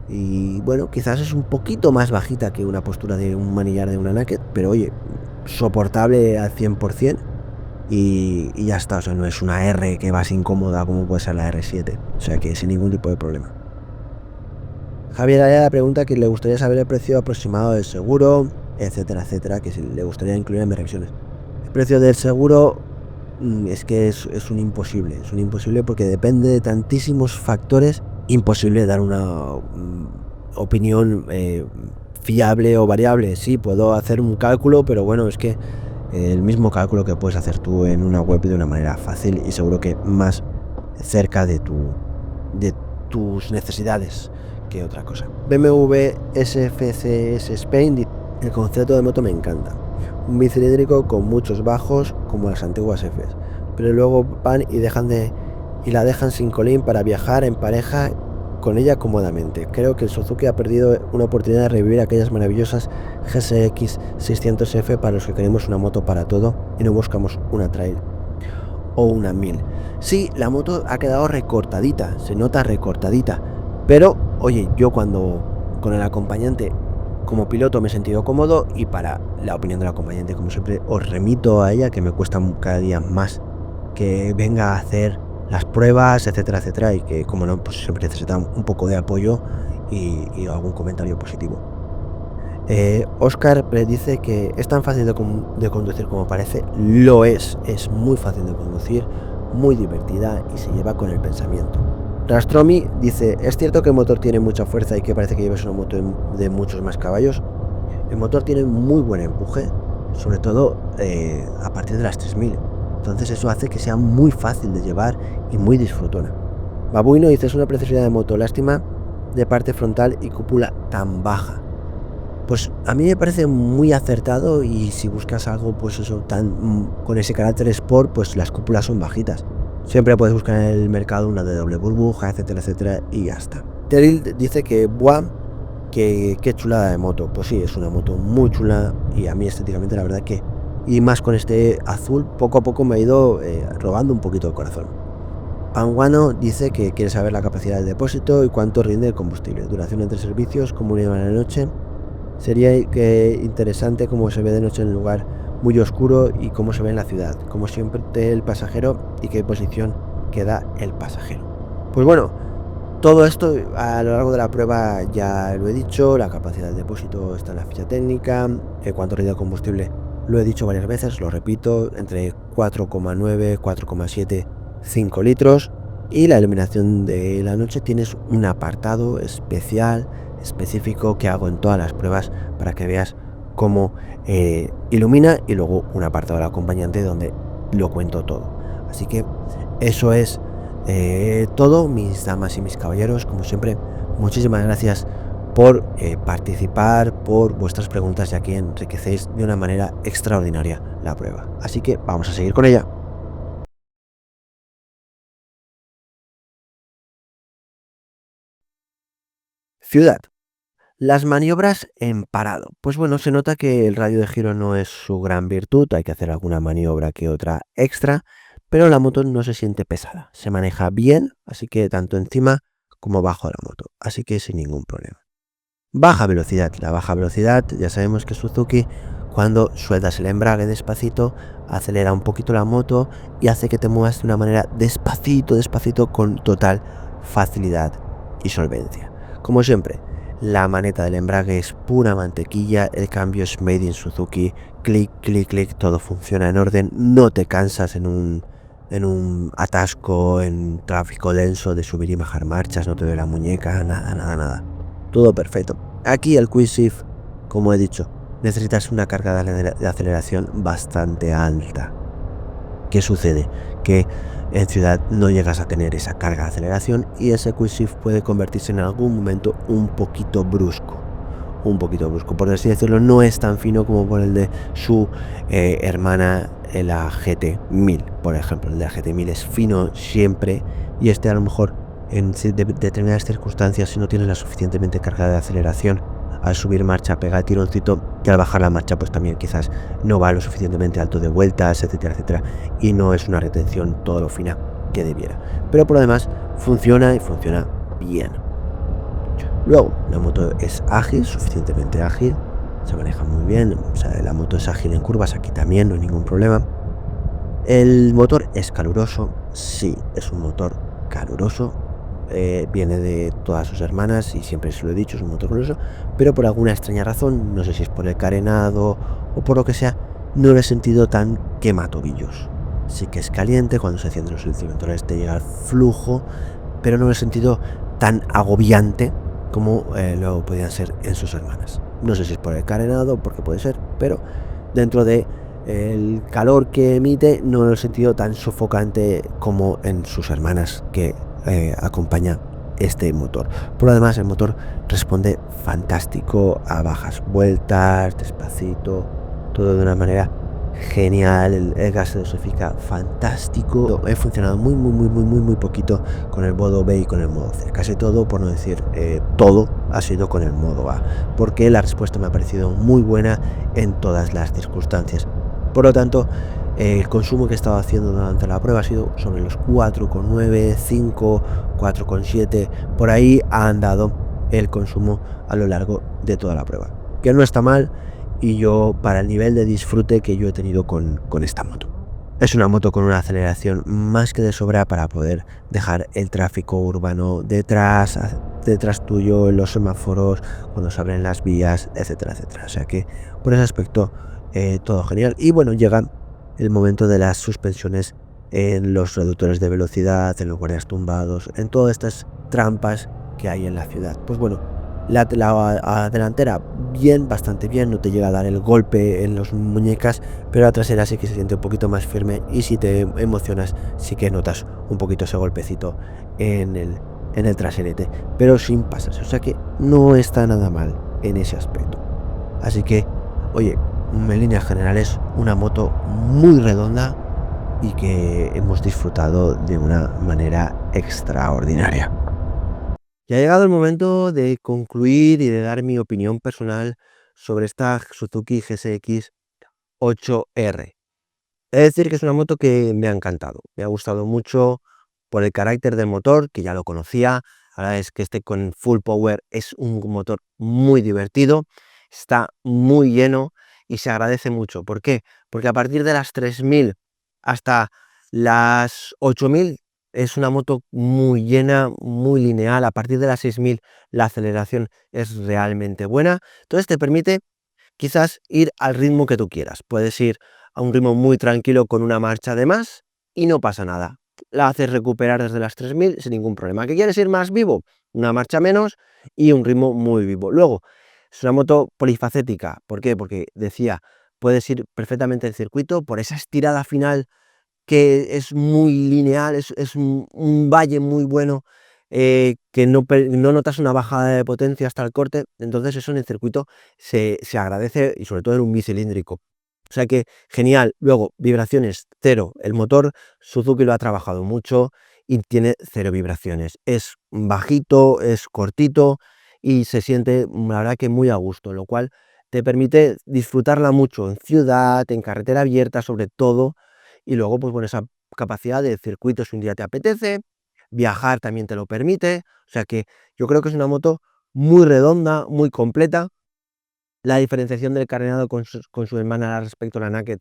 y bueno, quizás es un poquito más bajita que una postura de un manillar de una Naked, pero oye, soportable al 100%. Y ya está, o sea, no es una R que vas incómoda como puede ser la R7, o sea que sin ningún tipo de problema. Javier Ayala pregunta que le gustaría saber el precio aproximado del seguro, etcétera, etcétera, que si le gustaría incluir en mis revisiones. El precio del seguro es que es un imposible porque depende de tantísimos factores, imposible dar una opinión fiable o variable. Sí, puedo hacer un cálculo, pero bueno, es que el mismo cálculo que puedes hacer tú en una web de una manera fácil y seguro que más cerca de tus necesidades que otra cosa. BMW SFCS Spain, el concepto de moto me encanta. Un bicilíndrico con muchos bajos como las antiguas Fs, pero luego van y la dejan sin colín para viajar en pareja con ella cómodamente. Creo que el Suzuki ha perdido una oportunidad de revivir aquellas maravillosas GSX 600F para los que queremos una moto para todo y no buscamos una trail o una 1000. Sí, la moto ha quedado recortadita, se nota recortadita, pero oye, yo cuando con el acompañante como piloto me he sentido cómodo, y para la opinión del acompañante, como siempre, os remito a ella, que me cuesta cada día más que venga a hacer las pruebas, etcétera, etcétera, y que como no, pues siempre necesita un poco de apoyo y algún comentario positivo. Oscar dice que es tan fácil de conducir como parece. Lo es muy fácil de conducir, muy divertida y se lleva con el pensamiento. Rastromi dice, es cierto que el motor tiene mucha fuerza y que parece que llevas una moto de muchos más caballos. El motor tiene muy buen empuje, sobre todo a partir de las 3000. Entonces eso hace que sea muy fácil de llevar y muy disfrutona. Babuino dice, es una preciosidad de moto, lástima de parte frontal y cúpula tan baja. Pues a mí me parece muy acertado, y si buscas algo pues eso con ese carácter sport, pues las cúpulas son bajitas. Siempre puedes buscar en el mercado una de doble burbuja, etcétera, etcétera, y ya está. Teril dice que buah, que qué chulada de moto. Pues sí, es una moto muy chula, y a mí estéticamente la verdad que, y más con este azul, poco a poco me ha ido robando un poquito el corazón. Anguano dice que quiere saber la capacidad del depósito y cuánto rinde el combustible, duración entre servicios, comunidad de la noche. Sería interesante cómo se ve de noche en un lugar muy oscuro y cómo se ve en la ciudad, como siempre el pasajero y qué posición queda el pasajero. Pues bueno, todo esto a lo largo de la prueba ya lo he dicho, la capacidad del depósito está en la ficha técnica, cuánto rinde el combustible lo he dicho varias veces, lo repito, entre 4,9, 4,7, 5 litros, y la iluminación de la noche tienes un apartado específico que hago en todas las pruebas para que veas cómo ilumina, y luego un apartado del acompañante donde lo cuento todo. Así que eso es todo, mis damas y mis caballeros. Como siempre, muchísimas gracias por participar, por vuestras preguntas, ya que enriquecéis de una manera extraordinaria la prueba. Así que vamos a seguir con ella. Ciudad. Las maniobras en parado. Pues bueno, se nota que el radio de giro no es su gran virtud, hay que hacer alguna maniobra que otra extra, pero la moto no se siente pesada, se maneja bien, así que tanto encima como bajo la moto, así que sin ningún problema. Baja velocidad. La baja velocidad, ya sabemos que Suzuki, cuando sueltas el embrague despacito, acelera un poquito la moto y hace que te muevas de una manera despacito, con total facilidad y solvencia. Como siempre, la maneta del embrague es pura mantequilla, el cambio es made in Suzuki, clic, clic, clic, todo funciona en orden, no te cansas en un atasco, en tráfico denso de subir y bajar marchas, no te duele la muñeca, nada. Todo perfecto. Aquí el Quick Shift, como he dicho, necesitas una carga de aceleración bastante alta. ¿Qué sucede? Que en ciudad no llegas a tener esa carga de aceleración, y ese Quick Shift puede convertirse en algún momento un poquito brusco, por así decirlo. No es tan fino como por el de su hermana, la GT1000, por ejemplo. El de la GT1000 es fino siempre, y este a lo mejor en determinadas circunstancias, si no tienes la suficientemente carga de aceleración, al subir marcha pega el tironcito, y al bajar la marcha pues también quizás no va lo suficientemente alto de vueltas, etcétera, etcétera, y no es una retención todo lo fina que debiera. Pero por lo demás funciona, y funciona bien. Luego, la moto es ágil, suficientemente ágil, se maneja muy bien, o sea, la moto es ágil en curvas, aquí también no hay ningún problema. El motor es caluroso, sí, es un motor caluroso, viene de todas sus hermanas y siempre se lo he dicho, es un motor caluroso, pero por alguna extraña razón, no sé si es por el carenado o por lo que sea, no lo he sentido tan quematobillos. Sí que es caliente, cuando se encienden los interruptores te llega el flujo, pero no lo he sentido tan agobiante como lo podían ser en sus hermanas. No sé si es por el carenado, porque puede ser, pero dentro de el calor que emite no lo he sentido tan sofocante como en sus hermanas que acompaña este motor. Por lo demás, el motor responde fantástico a bajas vueltas, despacito, todo de una manera genial. El gas se dosifica fantástico. He funcionado muy poquito con el modo B y con el modo C. Casi todo, por no decir todo, ha sido con el modo A, porque la respuesta me ha parecido muy buena en todas las circunstancias. Por lo tanto, el consumo que he estado haciendo durante la prueba ha sido sobre los 4,9, 5, 4,7. Por ahí ha andado el consumo a lo largo de toda la prueba, que no está mal, y yo, para el nivel de disfrute que yo he tenido con esta moto. Es una moto con una aceleración más que de sobra para poder dejar el tráfico urbano detrás tuyo, en los semáforos, cuando se abren las vías, etcétera, etcétera. O sea que por ese aspecto todo genial. Y bueno, llega el momento de las suspensiones en los reductores de velocidad, en los guardias tumbados, en todas estas trampas que hay en la ciudad. Pues bueno, la delantera bien, bastante bien, no te llega a dar el golpe en las muñecas, pero la trasera sí que se siente un poquito más firme, y si te emocionas sí que notas un poquito ese golpecito en el traserete, pero sin pasarse. O sea que no está nada mal en ese aspecto. Así que, oye, en líneas generales, una moto muy redonda y que hemos disfrutado de una manera extraordinaria. Ya ha llegado el momento de concluir y de dar mi opinión personal sobre esta Suzuki GSX 8R. Es decir, que es una moto que me ha encantado, me ha gustado mucho por el carácter del motor, que ya lo conocía. Ahora es que este con full power es un motor muy divertido, está muy lleno y se agradece mucho. ¿Por qué? Porque a partir de las 3000 hasta las 8000 es una moto muy llena, muy lineal. A partir de las 6000 la aceleración es realmente buena. Entonces te permite quizás ir al ritmo que tú quieras. Puedes ir a un ritmo muy tranquilo con una marcha de más y no pasa nada. La haces recuperar desde las 3000 sin ningún problema. ¿Que quieres ir más vivo? Una marcha menos y un ritmo muy vivo. Luego, es una moto polifacética. ¿Por qué? Porque decía, puedes ir perfectamente en circuito por esa estirada final que es muy lineal, es un valle muy bueno, que no notas una bajada de potencia hasta el corte. Entonces eso en el circuito se agradece, y sobre todo en un bicilíndrico. O sea que genial. Luego, vibraciones cero. El motor Suzuki lo ha trabajado mucho y tiene cero vibraciones. Es bajito, es cortito y se siente, la verdad, que muy a gusto, lo cual te permite disfrutarla mucho en ciudad, en carretera abierta sobre todo. Y luego, pues bueno, esa capacidad de circuitos si un día te apetece, viajar también te lo permite. O sea que yo creo que es una moto muy redonda, muy completa. La diferenciación del carenado con su hermana respecto a la Naked,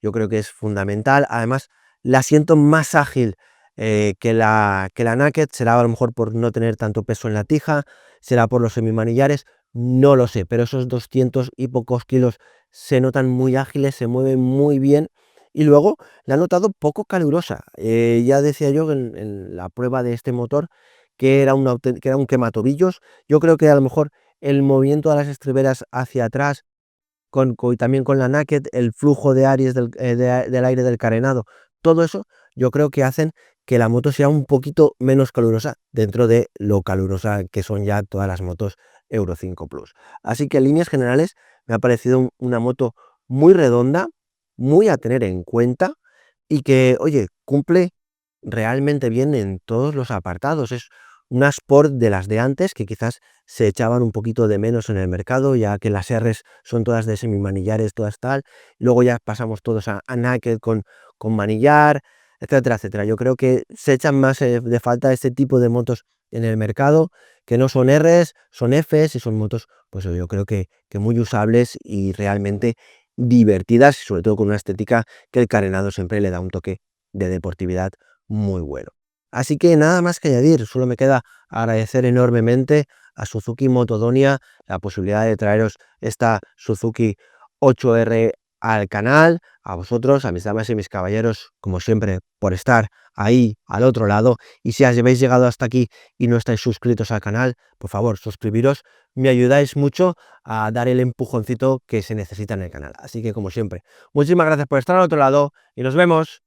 yo creo que es fundamental. Además, la siento más ágil que la Naked. Será a lo mejor por no tener tanto peso en la tija, será por los semimanillares, no lo sé, pero esos 200 y pocos kilos se notan muy ágiles, se mueven muy bien. Y luego la he notado poco calurosa. Ya decía yo en la prueba de este motor que era un quematobillos. Yo creo que a lo mejor el movimiento de las estriberas hacia atrás, y también con la Naked, el flujo de aire del aire del carenado, todo eso yo creo que hacen que la moto sea un poquito menos calurosa dentro de lo calurosa que son ya todas las motos Euro 5 Plus. Así que en líneas generales me ha parecido una moto muy redonda, muy a tener en cuenta y que, oye, cumple realmente bien en todos los apartados. Es una Sport de las de antes, que quizás se echaban un poquito de menos en el mercado, ya que las Rs son todas de semimanillares, todas tal. Luego ya pasamos todos a Naked con manillar, etcétera, etcétera. Yo creo que se echan más de falta este tipo de motos en el mercado, que no son Rs, son Fs y son motos, pues yo creo que muy usables y realmente divertidas, sobre todo con una estética que el carenado siempre le da un toque de deportividad muy bueno. Así que nada más que añadir, solo me queda agradecer enormemente a Suzuki Motodonia la posibilidad de traeros esta Suzuki 8R al canal, a vosotros, a mis damas y mis caballeros, como siempre, por estar ahí al otro lado. Y si habéis llegado hasta aquí y no estáis suscritos al canal, por favor, suscribiros, me ayudáis mucho a dar el empujoncito que se necesita en el canal. Así que, como siempre, muchísimas gracias por estar al otro lado y nos vemos.